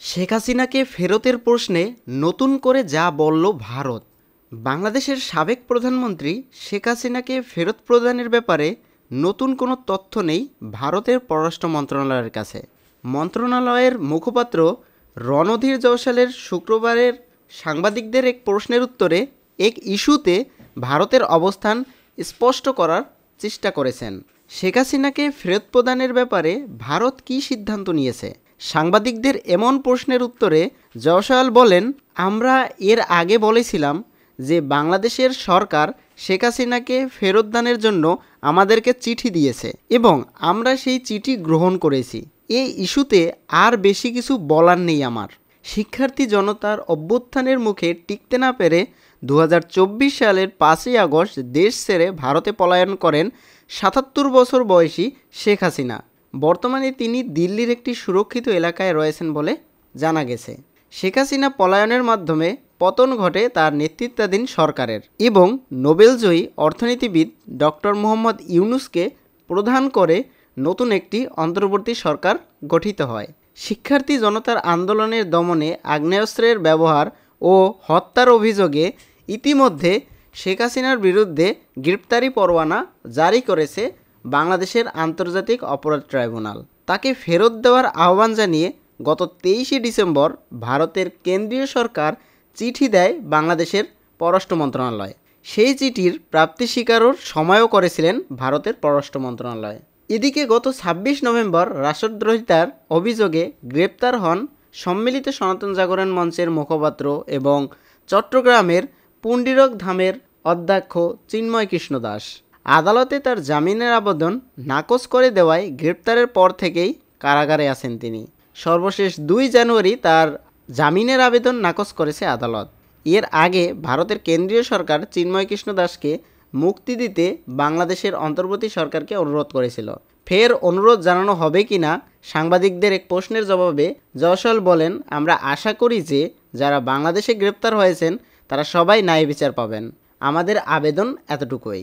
শেখ হাসিনাকে ফেরতের প্রশ্নে নতুন করে যা বলল ভারত। বাংলাদেশের সাবেক প্রধানমন্ত্রী শেখ হাসিনাকে ফেরত প্রদানের ব্যাপারে নতুন কোনো তথ্য নেই ভারতের পররাষ্ট্র মন্ত্রণালয়ের কাছে। মন্ত্রণালয়ের মুখপাত্র রণধীর জয়সালের শুক্রবারের সাংবাদিকদের এক প্রশ্নের উত্তরে এক ইস্যুতে ভারতের অবস্থান স্পষ্ট করার চেষ্টা করেছেন। শেখ হাসিনাকে ফেরত প্রদানের ব্যাপারে ভারত কী সিদ্ধান্ত নিয়েছে? সাংবাদিকদের এমন প্রশ্নের উত্তরে জয়সাল বলেন, আমরা এর আগে বলেছিলাম যে বাংলাদেশের সরকার শেখ হাসিনাকে ফেরতদানের জন্য আমাদেরকে চিঠি দিয়েছে এবং আমরা সেই চিঠি গ্রহণ করেছি। এই ইস্যুতে আর বেশি কিছু বলার নেই আমার। শিক্ষার্থী জনতার অভ্যুত্থানের মুখে টিকতে না পেরে 2024 সালের 5ই আগস্ট দেশ ছেড়ে ভারতে পলায়ন করেন 77 বছর বয়সী শেখ হাসিনা। বর্তমানে তিনি দিল্লির একটি সুরক্ষিত এলাকায় রয়েছেন বলে জানা গেছে। শেখ হাসিনা পলায়নের মাধ্যমে পতন ঘটে তার নেতৃত্বাধীন সরকারের এবং নোবেলজয়ী অর্থনীতিবিদ ডক্টর মোহাম্মদ ইউনূসকে প্রধান করে নতুন একটি অন্তর্বর্তী সরকার গঠিত হয়। শিক্ষার্থী জনতার আন্দোলনের দমনে আগ্নেয়াস্ত্রের ব্যবহার ও হত্যার অভিযোগে ইতিমধ্যে শেখ হাসিনার বিরুদ্ধে গ্রেপ্তারি পরোয়ানা জারি করেছে বাংলাদেশের আন্তর্জাতিক অপরাধ ট্রাইব্যুনাল। তাকে ফেরত দেওয়ার আহ্বান জানিয়ে গত 23শে ডিসেম্বর ভারতের কেন্দ্রীয় সরকার চিঠি দেয় বাংলাদেশের পররাষ্ট্র মন্ত্রণালয়। সেই চিঠির প্রাপ্তি স্বীকারোর সময়ও করেছিলেন ভারতের পররাষ্ট্র মন্ত্রণালয়। এদিকে গত 26 নভেম্বর রাষ্ট্রদ্রোহিতার অভিযোগে গ্রেপ্তার হন সম্মিলিত সনাতন জাগরণ মঞ্চের মুখপাত্র এবং চট্টগ্রামের পুন্ডিরক ধামের অধ্যক্ষ চিন্ময় কৃষ্ণ দাস। আদালতে তার জামিনের আবেদন নাকচ করে দেওয়ায় গ্রেপ্তারের পর থেকেই কারাগারে আছেন তিনি। সর্বশেষ 2 জানুয়ারি তার জামিনের আবেদন নাকচ করেছে আদালত। এর আগে ভারতের কেন্দ্রীয় সরকার চিন্ময় কৃষ্ণ দাসকে মুক্তি দিতে বাংলাদেশের অন্তর্বর্তী সরকারকে অনুরোধ করেছিল। ফের অনুরোধ জানানো হবে কিনা সাংবাদিকদের এক প্রশ্নের জবাবে জয়সাল বলেন, আমরা আশা করি যে যারা বাংলাদেশে গ্রেপ্তার হয়েছেন তারা সবাই ন্যায় বিচার পাবেন। আমাদের আবেদন এতটুকুই।